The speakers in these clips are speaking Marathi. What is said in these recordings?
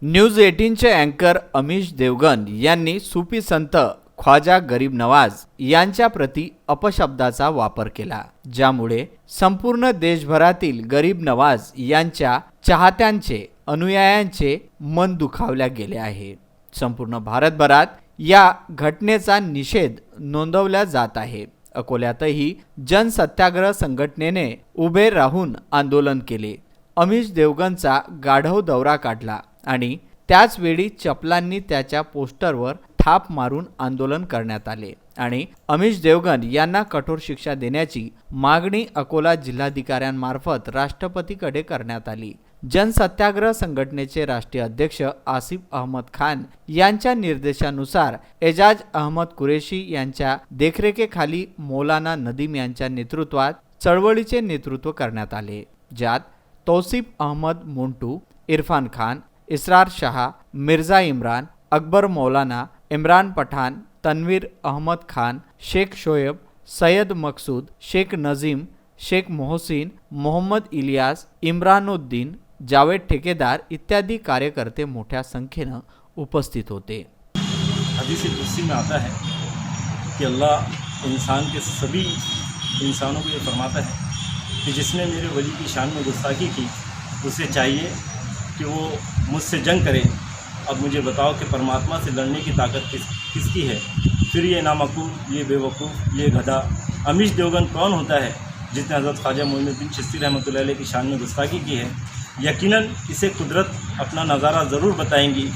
न्यूज 18चे अँकर अमीश देवगन यांनी सुफी संत ख्वाजा गरीब नवाज यांच्या प्रती अपशब्दाचा वापर केला, ज्यामुळे संपूर्ण देशभरातील गरीब नवाज यांच्या चाहत्यांचे अनुयायांचे मन दुखावल्या गेले आहे। संपूर्ण भारतभरात या घटनेचा निषेध नोंदवला जात आहे। अकोल्यातही जनसत्याग्रह संघटनेने उभे राहून आंदोलन केले। अमीश देवगनचा गाढव दौरा काढला आणि त्याच वेळी चपलांनी त्याच्या पोस्टरवर थाप मारून आंदोलन करण्यात आले आणि अमीश देवगन यांना कठोर शिक्षा देण्याची मागणी अकोला जिल्हाधिकाऱ्यांमार्फत राष्ट्रपतीकडे करण्यात आली। जनसत्याग्रह संघटनेचे राष्ट्रीय अध्यक्ष आसिफ अहमद खान यांच्या निर्देशानुसार एजाज अहमद कुरेशी यांच्या देखरेखीखाली मौलाना नदीम यांच्या नेतृत्वात चळवळीचे नेतृत्व करण्यात आले, ज्यात तौसिफ अहमद मोंटू, इरफान खान, इसरार शाह, मिर्जा इम्रान, अकबर मौलाना, इमरान पठान, तन्वीर अहमद खान, शेख शोएब, सैयद मकसूद, शेख नजीम, शेख मोहसिन, मोहम्मद इलियास, इम्रानुद्दीन, जावेद ठेकेदार इत्यादी कार्यकर्ते मोठ्या संख्येने उपस्थित होते। हदीस कुदसी में आता है कि अल्लाह इंसान के सभी इंसानों को ये फरमाता है कि जिसने मेरे वली की शान में गुस्ताखी की उसे चाहिए कि वो मुझसे जंग करे। अब मुझे बताओ कि परमात्मा से लड़ने की ताकत किसकी है? फिर ये नामकूल, ये बेवकूफ़, ये गधा अमीश देवगन कौन होता है जिसने हज़रत ख्वाजा मोइनुद्दीन चिश्ती रहमतुल्लाह अलैह की शान में गुस्ताखी की है? यकीनन इसे कुदरत अपना नज़ारा ज़रूर बताएंगी।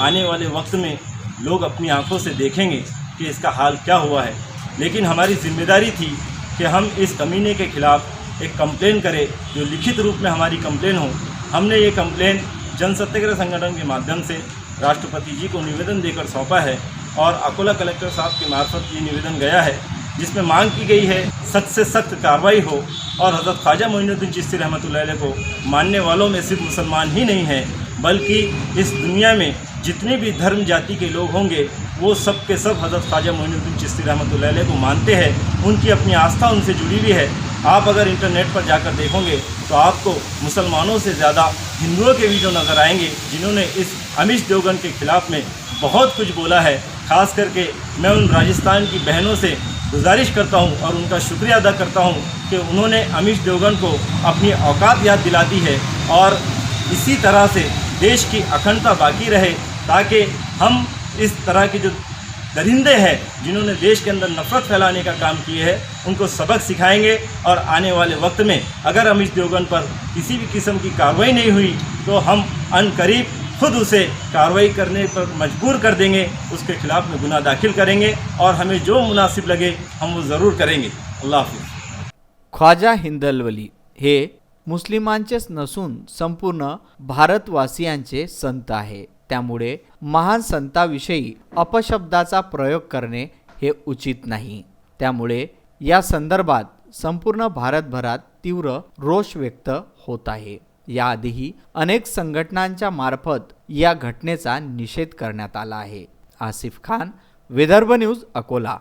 आने वाले वक्त में लोग अपनी आंखों से देखेंगे कि इसका हाल क्या हुआ है। लेकिन हमारी जिम्मेदारी थी कि हम इस कमीने के ख़िलाफ़ एक कंप्लेन करें, जो लिखित रूप में हमारी कंप्लेन हो। हमने ये कंप्लेन जनसत्याग्रह संगठन के माध्यम से राष्ट्रपति जी को निवेदन देकर सौंपा है और अकोला कलेक्टर साहब के मार्फत ये निवेदन गया है, जिसमें मांग की गई है सख्त से सख्त कार्रवाई हो और हज़रत ख्वाजा मोइनुद्दीन चिश्ती रहमतुल्लाह अलैह को मानने वालों में सिर्फ मुसलमान ही नहीं हैं, बल्कि इस दुनिया में जितने भी धर्म जाति के लोग होंगे वो सब के सब हज़रत ख्वाजा मोइनुद्दीन चिश्ती रहमतुल्लाह अलैह को मानते हैं। उनकी अपनी आस्था उनसे जुड़ी हुई है। आप अगर इंटरनेट पर जाकर देखोगे तो आपको मुसलमानों से ज़्यादा हिंदुओं के वीडियो नज़र आएंगे, जिन्होंने इस अमीश देवगन के ख़िलाफ़ में बहुत कुछ बोला है। ख़ास करके मैं उन राजस्थान की बहनों से गुजारिश करता हूं और उनका शुक्रिया अदा करता हूं कि उन्होंने अमीश देवगन को अपनी औकात याद दिला दी है और इसी तरह से देश की अखंडता बाकी रहे, ताकि हम इस तरह के जो दरिंदे हैं जिन्होंने देश के अंदर नफरत फैलाने का काम किए हैं उनको सबक सिखाएंगे। और आने वाले वक्त में अगर अमीश देवगन पर किसी भी किस्म की कार्रवाई नहीं हुई तो हम अनकरीब खुद उसे कार्रवाई करने पर मजबूर कर देंगे, उसके खिलाफ में गुनाह दाखिल करेंगे और हमें जो मुनासिब लगे हम वो ज़रूर करेंगे। अल्लाह हाफिज़। ख्वाजा हिंदलवली हे मुस्लिमांचेच नसून संपूर्ण भारतवासियांचे संत आहे, त्यामुळे महान संताविषयी अपशब्दाचा प्रयोग करणे हे उचित नाही। त्यामुळे या संदर्भात संपूर्ण भारतभरात तीव्र रोष व्यक्त होत आहे। याआधीही अनेक संघटनांच्या मार्फत या घटनेचा निषेध करण्यात आला आहे। आसिफ खान, विदर्भ न्यूज, अकोला।